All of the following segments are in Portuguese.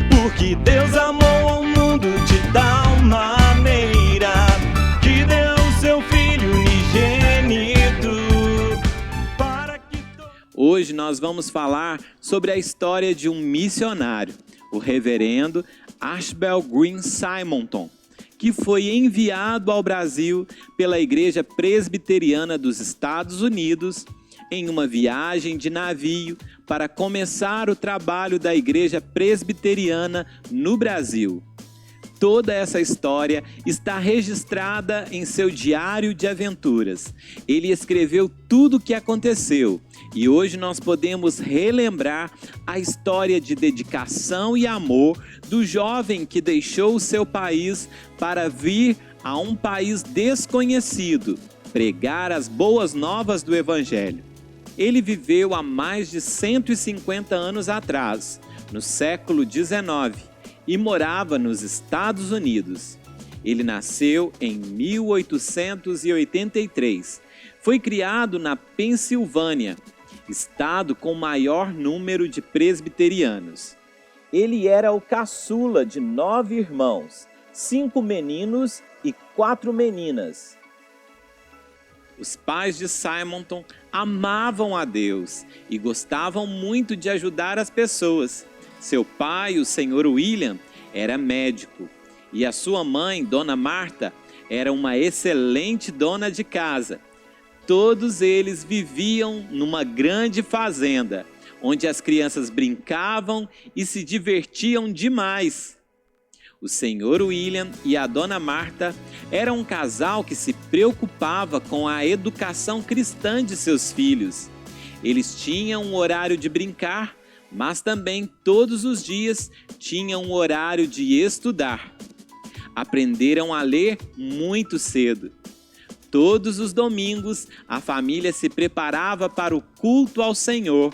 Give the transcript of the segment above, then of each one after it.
Porque Deus amou o mundo de tal maneira que deu o seu Filho unigênito para que... Hoje nós vamos falar sobre a história de um missionário, o reverendo Ashbel Green Simonton, que foi enviado ao Brasil pela Igreja Presbiteriana dos Estados Unidos em uma viagem de navio para começar o trabalho da Igreja Presbiteriana no Brasil. Toda essa história está registrada em seu diário de aventuras. Ele escreveu tudo o que aconteceu e hoje nós podemos relembrar a história de dedicação e amor do jovem que deixou o seu país para vir a um país desconhecido, pregar as boas novas do Evangelho. Ele viveu há mais de 150 anos atrás, no século XIX, e morava nos Estados Unidos. Ele nasceu em 1883. Foi criado na Pensilvânia, estado com maior número de presbiterianos. Ele era o caçula de 9 irmãos, 5 meninos e 4 meninas. Os pais de Simonton amavam a Deus e gostavam muito de ajudar as pessoas. Seu pai, o Sr. William, era médico e a sua mãe, Dona Marta, era uma excelente dona de casa. Todos eles viviam numa grande fazenda, onde as crianças brincavam e se divertiam demais. O Sr. William e a Dona Marta eram um casal que se preocupava com a educação cristã de seus filhos. Eles tinham um horário de brincar, mas também todos os dias tinham um horário de estudar. Aprenderam a ler muito cedo. Todos os domingos, a família se preparava para o culto ao Senhor.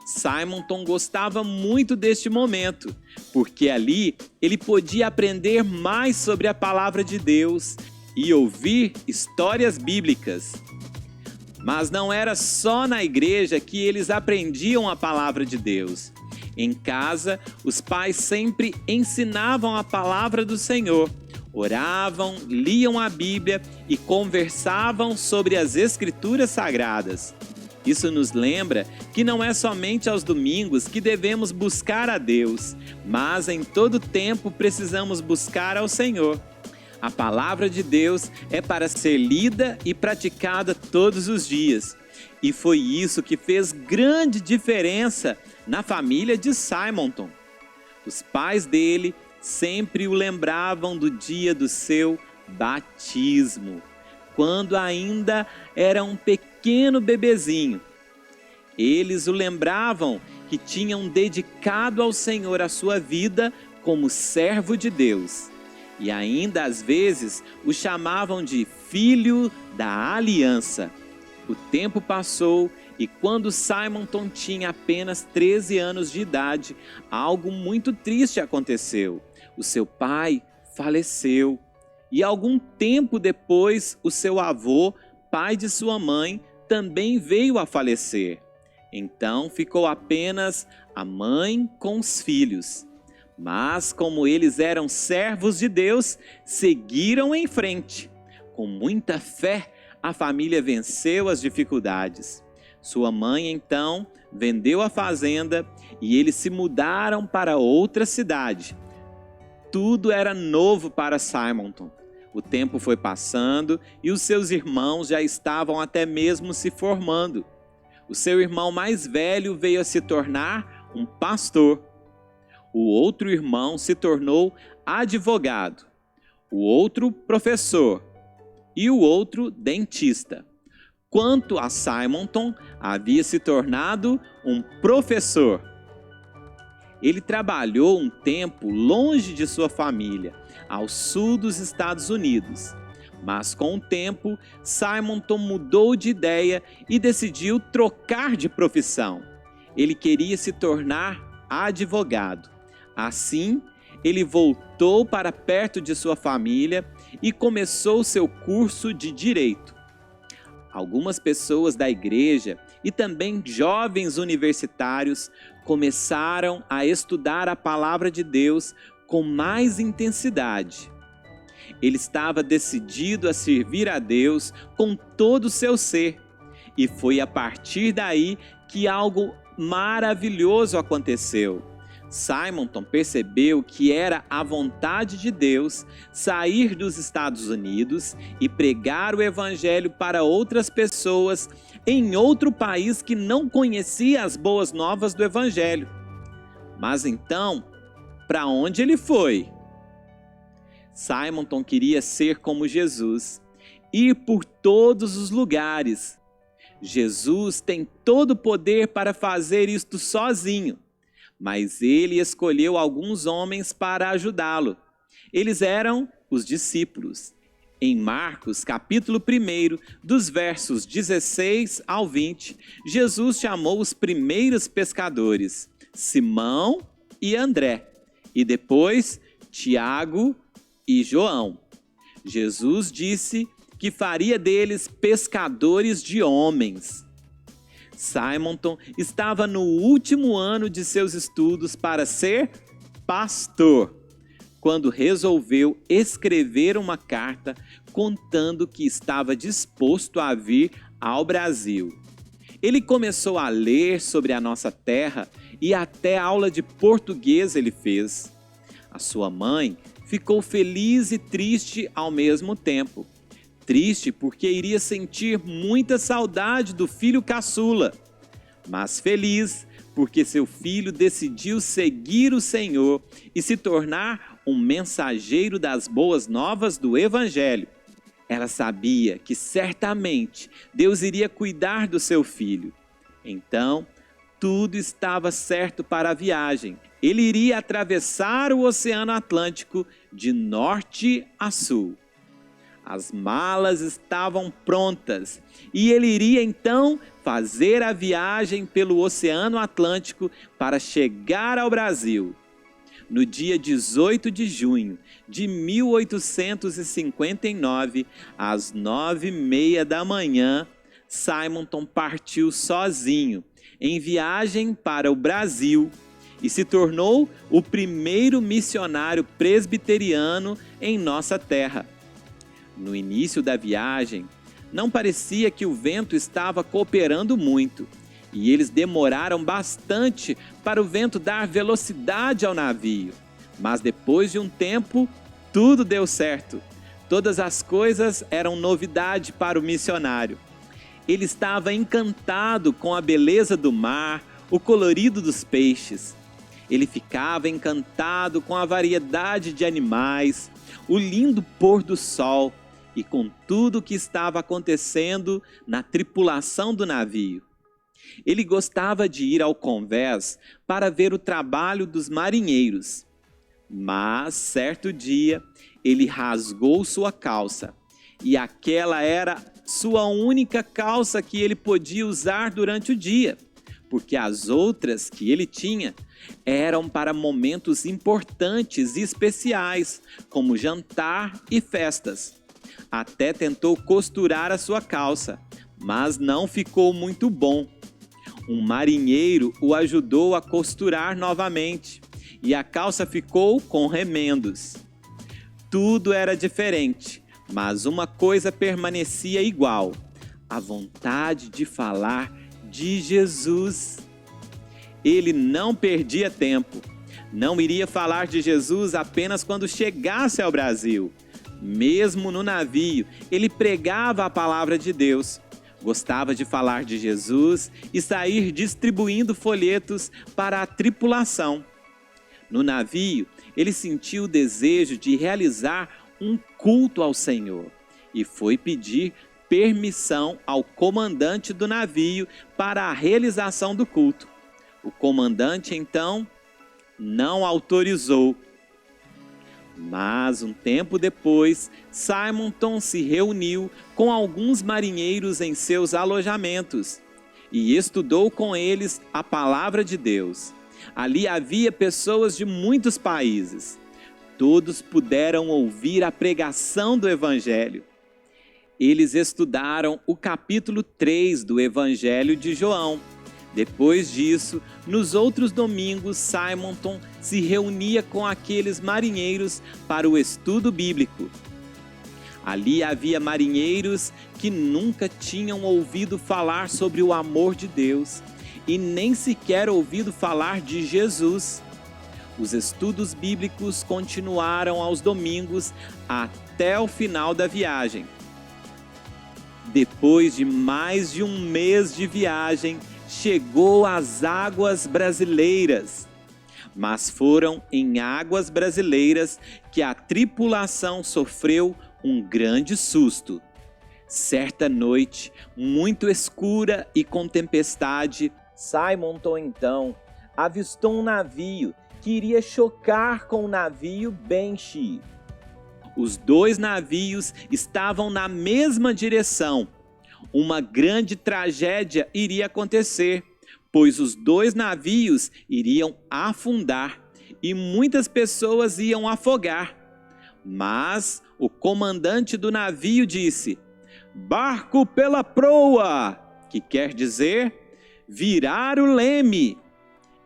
Simonton gostava muito deste momento, porque ali ele podia aprender mais sobre a palavra de Deus e ouvir histórias bíblicas. Mas não era só na igreja que eles aprendiam a palavra de Deus. Em casa, os pais sempre ensinavam a palavra do Senhor, oravam, liam a Bíblia e conversavam sobre as Escrituras Sagradas. Isso nos lembra que não é somente aos domingos que devemos buscar a Deus, mas em todo tempo precisamos buscar ao Senhor. A palavra de Deus é para ser lida e praticada todos os dias. E foi isso que fez grande diferença na família de Simonton. Os pais dele sempre o lembravam do dia do seu batismo, quando ainda era um pequeno bebezinho. Eles o lembravam que tinham dedicado ao Senhor a sua vida como servo de Deus. E ainda às vezes o chamavam de Filho da Aliança. O tempo passou e quando Simonton tinha apenas 13 anos de idade, algo muito triste aconteceu. O seu pai faleceu e algum tempo depois o seu avô, pai de sua mãe, também veio a falecer. Então ficou apenas a mãe com os filhos. Mas, como eles eram servos de Deus, seguiram em frente. Com muita fé, a família venceu as dificuldades. Sua mãe, então, vendeu a fazenda e eles se mudaram para outra cidade. Tudo era novo para Simonton. O tempo foi passando e os seus irmãos já estavam até mesmo se formando. O seu irmão mais velho veio a se tornar um pastor. O outro irmão se tornou advogado, o outro professor e o outro dentista. Quanto a Simonton, havia se tornado um professor. Ele trabalhou um tempo longe de sua família, ao sul dos Estados Unidos. Mas com o tempo, Simonton mudou de ideia e decidiu trocar de profissão. Ele queria se tornar advogado. Assim, ele voltou para perto de sua família e começou seu curso de direito. Algumas pessoas da igreja e também jovens universitários começaram a estudar a palavra de Deus com mais intensidade. Ele estava decidido a servir a Deus com todo o seu ser, e foi a partir daí que algo maravilhoso aconteceu. Simonton percebeu que era a vontade de Deus sair dos Estados Unidos e pregar o evangelho para outras pessoas em outro país que não conhecia as boas novas do evangelho. Mas então, para onde ele foi? Simonton queria ser como Jesus, ir por todos os lugares. Jesus tem todo o poder para fazer isto sozinho, mas ele escolheu alguns homens para ajudá-lo. Eles eram os discípulos. Em Marcos, capítulo 1, dos versos 16 ao 20, Jesus chamou os primeiros pescadores, Simão e André, e depois Tiago e João. Jesus disse que faria deles pescadores de homens. Simonton estava no último ano de seus estudos para ser pastor, quando resolveu escrever uma carta contando que estava disposto a vir ao Brasil. Ele começou a ler sobre a nossa terra e até aula de português ele fez. A sua mãe ficou feliz e triste ao mesmo tempo. Triste porque iria sentir muita saudade do filho caçula, mas feliz porque seu filho decidiu seguir o Senhor e se tornar um mensageiro das boas novas do Evangelho. Ela sabia que certamente Deus iria cuidar do seu filho. Então, tudo estava certo para a viagem. Ele iria atravessar o Oceano Atlântico de norte a sul. As malas estavam prontas e ele iria então fazer a viagem pelo Oceano Atlântico para chegar ao Brasil. No dia 18 de junho de 1859, às 9h30 da manhã, Simonton partiu sozinho em viagem para o Brasil e se tornou o primeiro missionário presbiteriano em nossa terra. No início da viagem, não parecia que o vento estava cooperando muito, e eles demoraram bastante para o vento dar velocidade ao navio. Mas depois de um tempo, tudo deu certo. Todas as coisas eram novidade para o missionário. Ele estava encantado com a beleza do mar, o colorido dos peixes. Ele ficava encantado com a variedade de animais, o lindo pôr do sol, e com tudo o que estava acontecendo na tripulação do navio. Ele gostava de ir ao convés para ver o trabalho dos marinheiros. Mas, certo dia, ele rasgou sua calça, e aquela era sua única calça que ele podia usar durante o dia, porque as outras que ele tinha eram para momentos importantes e especiais, como jantar e festas. Até tentou costurar a sua calça, mas não ficou muito bom. Um marinheiro o ajudou a costurar novamente, e a calça ficou com remendos. Tudo era diferente, mas uma coisa permanecia igual: a vontade de falar de Jesus. Ele não perdia tempo. Não iria falar de Jesus apenas quando chegasse ao Brasil. Mesmo no navio, ele pregava a palavra de Deus. Gostava de falar de Jesus e sair distribuindo folhetos para a tripulação. No navio, ele sentiu o desejo de realizar um culto ao Senhor e foi pedir permissão ao comandante do navio para a realização do culto. O comandante, então, não autorizou. Mas um tempo depois, Simonton se reuniu com alguns marinheiros em seus alojamentos e estudou com eles a palavra de Deus. Ali havia pessoas de muitos países. Todos puderam ouvir a pregação do Evangelho. eles estudaram o capítulo 3 do Evangelho de João. Depois disso, nos outros domingos, Simonton se reunia com aqueles marinheiros para o estudo bíblico. Ali havia marinheiros que nunca tinham ouvido falar sobre o amor de Deus e nem sequer ouvido falar de Jesus. Os estudos bíblicos continuaram aos domingos até o final da viagem. Depois de mais de um mês de viagem, chegou às águas brasileiras. Mas foram em águas brasileiras que a tripulação sofreu um grande susto. Certa noite, muito escura e com tempestade, Simonton então avistou um navio que iria chocar com o navio Banshee. Os dois navios estavam na mesma direção. Uma grande tragédia iria acontecer, pois os dois navios iriam afundar e muitas pessoas iam afogar. Mas o comandante do navio disse: "Barco pela proa", que quer dizer virar o leme.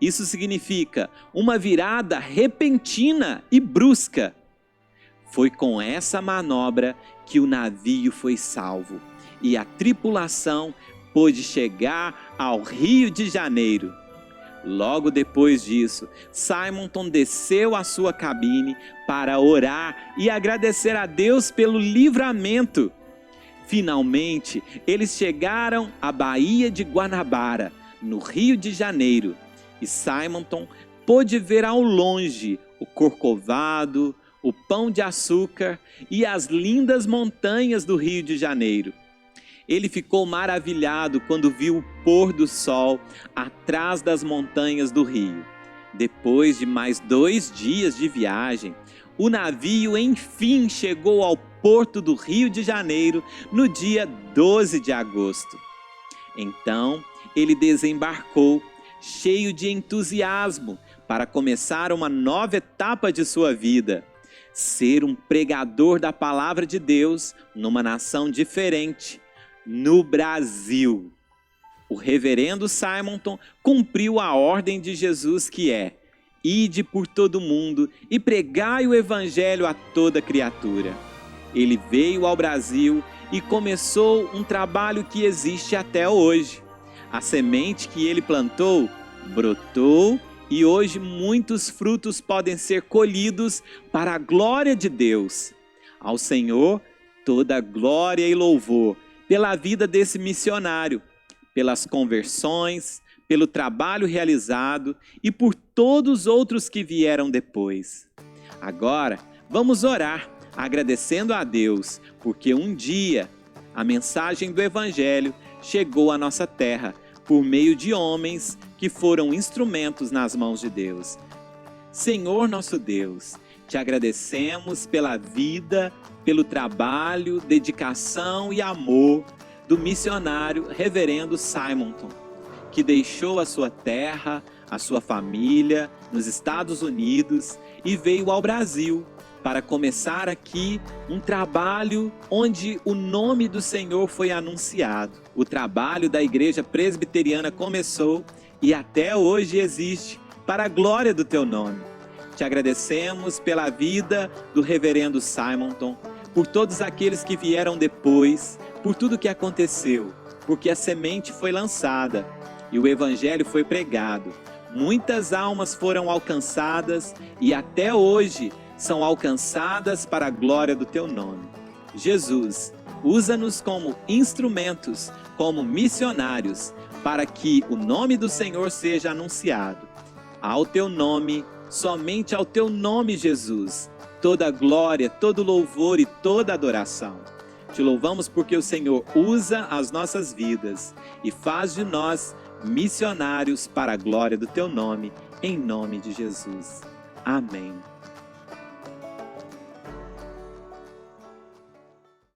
Isso significa uma virada repentina e brusca. Foi com essa manobra que o navio foi salvo e a tripulação pôde chegar ao Rio de Janeiro. Logo depois disso, Simonton desceu à sua cabine para orar e agradecer a Deus pelo livramento. Finalmente, eles chegaram à Baía de Guanabara, no Rio de Janeiro, e Simonton pôde ver ao longe o Corcovado, o Pão de Açúcar e as lindas montanhas do Rio de Janeiro. Ele ficou maravilhado quando viu o pôr do sol atrás das montanhas do rio. Depois de mais 2 dias de viagem, o navio enfim chegou ao porto do Rio de Janeiro no dia 12 de agosto. Então, ele desembarcou, cheio de entusiasmo, para começar uma nova etapa de sua vida. Ser um pregador da palavra de Deus numa nação diferente, no Brasil. O reverendo Simonton cumpriu a ordem de Jesus, que é: ide por todo mundo e pregai o evangelho a toda criatura. Ele veio ao Brasil e começou um trabalho que existe até hoje. A semente que ele plantou brotou e hoje muitos frutos podem ser colhidos para a glória de Deus. Ao Senhor toda glória e louvor pela vida desse missionário, pelas conversões, pelo trabalho realizado e por todos os outros que vieram depois. Agora, vamos orar, agradecendo a Deus, porque um dia a mensagem do Evangelho chegou à nossa terra por meio de homens que foram instrumentos nas mãos de Deus. Senhor nosso Deus, te agradecemos pela vida, pelo trabalho, dedicação e amor do missionário reverendo Simonton, que deixou a sua terra, a sua família nos Estados Unidos e veio ao Brasil para começar aqui um trabalho onde o nome do Senhor foi anunciado. O trabalho da Igreja Presbiteriana começou e até hoje existe para a glória do teu nome. Te agradecemos pela vida do reverendo Simonton, por todos aqueles que vieram depois, por tudo que aconteceu, porque a semente foi lançada e o evangelho foi pregado. Muitas almas foram alcançadas e até hoje são alcançadas para a glória do teu nome. Jesus, usa-nos como instrumentos, como missionários, para que o nome do Senhor seja anunciado. Ao teu nome, somente ao teu nome, Jesus, toda glória, todo louvor e toda adoração. Te louvamos porque o Senhor usa as nossas vidas e faz de nós missionários para a glória do teu nome, em nome de Jesus. Amém.